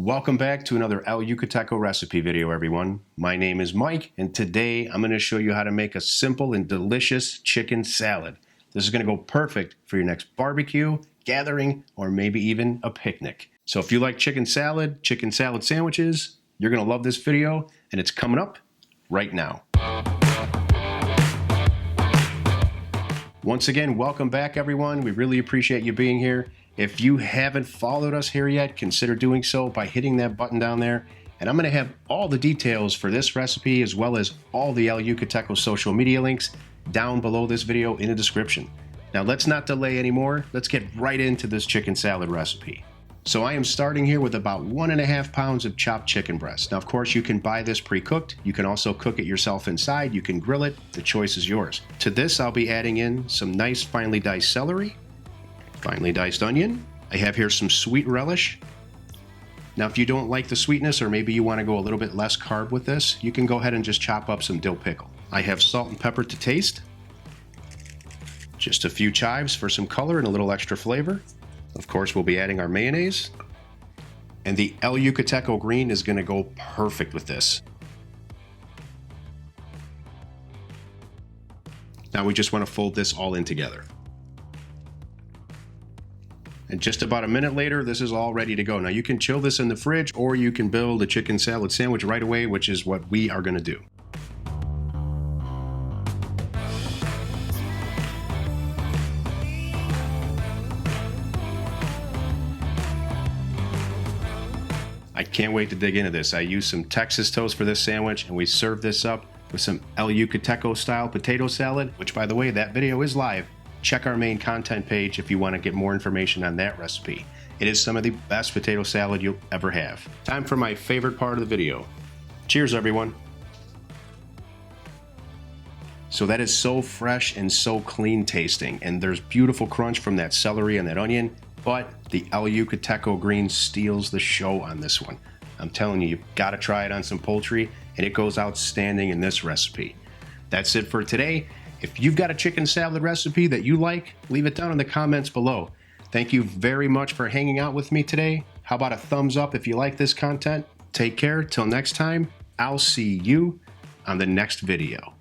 Welcome back to another El Yucateco recipe video, everyone. My name is Mike, and today I'm going to show you how to make a simple and delicious chicken salad. This is going to go perfect for your next barbecue, gathering, or maybe even a picnic. So if you like chicken salad sandwiches, you're going to love this video, and it's coming up right now. Once again, welcome back, everyone. We really appreciate you being here. If you haven't followed us here yet, consider doing so by hitting that button down there. And I'm going to have all the details for this recipe as well as all the El Yucateco social media links down below this video in the description. Now let's not delay anymore. Let's get right into this chicken salad recipe. So I am starting here with about 1.5 pounds of chopped chicken breast. Now of course you can buy this pre-cooked. You can also cook it yourself inside. You can grill it. The choice is yours. To this I'll be adding in some nice finely diced celery, finely diced onion. I have here some sweet relish. Now if you don't like the sweetness, or maybe you want to go a little bit less carb with this, you can go ahead and just chop up some dill pickle. I have salt and pepper to taste. Just a few chives for some color and a little extra flavor. Of course we'll be adding our mayonnaise. And the El Yucateco Green is going to go perfect with this. Now we just want to fold this all in together. And just about a minute later, this is all ready to go. Now you can chill this in the fridge, or you can build a chicken salad sandwich right away, which is what we are going to do. I can't wait to dig into this. I used some Texas toast for this sandwich, and we served this up with some El Yucateco style potato salad, which by the way, that video is live. Check our main content page if you want to get more information on that recipe. It is some of the best potato salad you'll ever have. Time for my favorite part of the video. Cheers, everyone. So that is so fresh and so clean tasting, and there's beautiful crunch from that celery and that onion, but the El Yucateco Green steals the show on this one. I'm telling you, you've got to try it on some poultry, and it goes outstanding in this recipe. That's it for today. If you've got a chicken salad recipe that you like, leave it down in the comments below. Thank you very much for hanging out with me today. How about a thumbs up if you like this content? Take care. Till next time, I'll see you on the next video.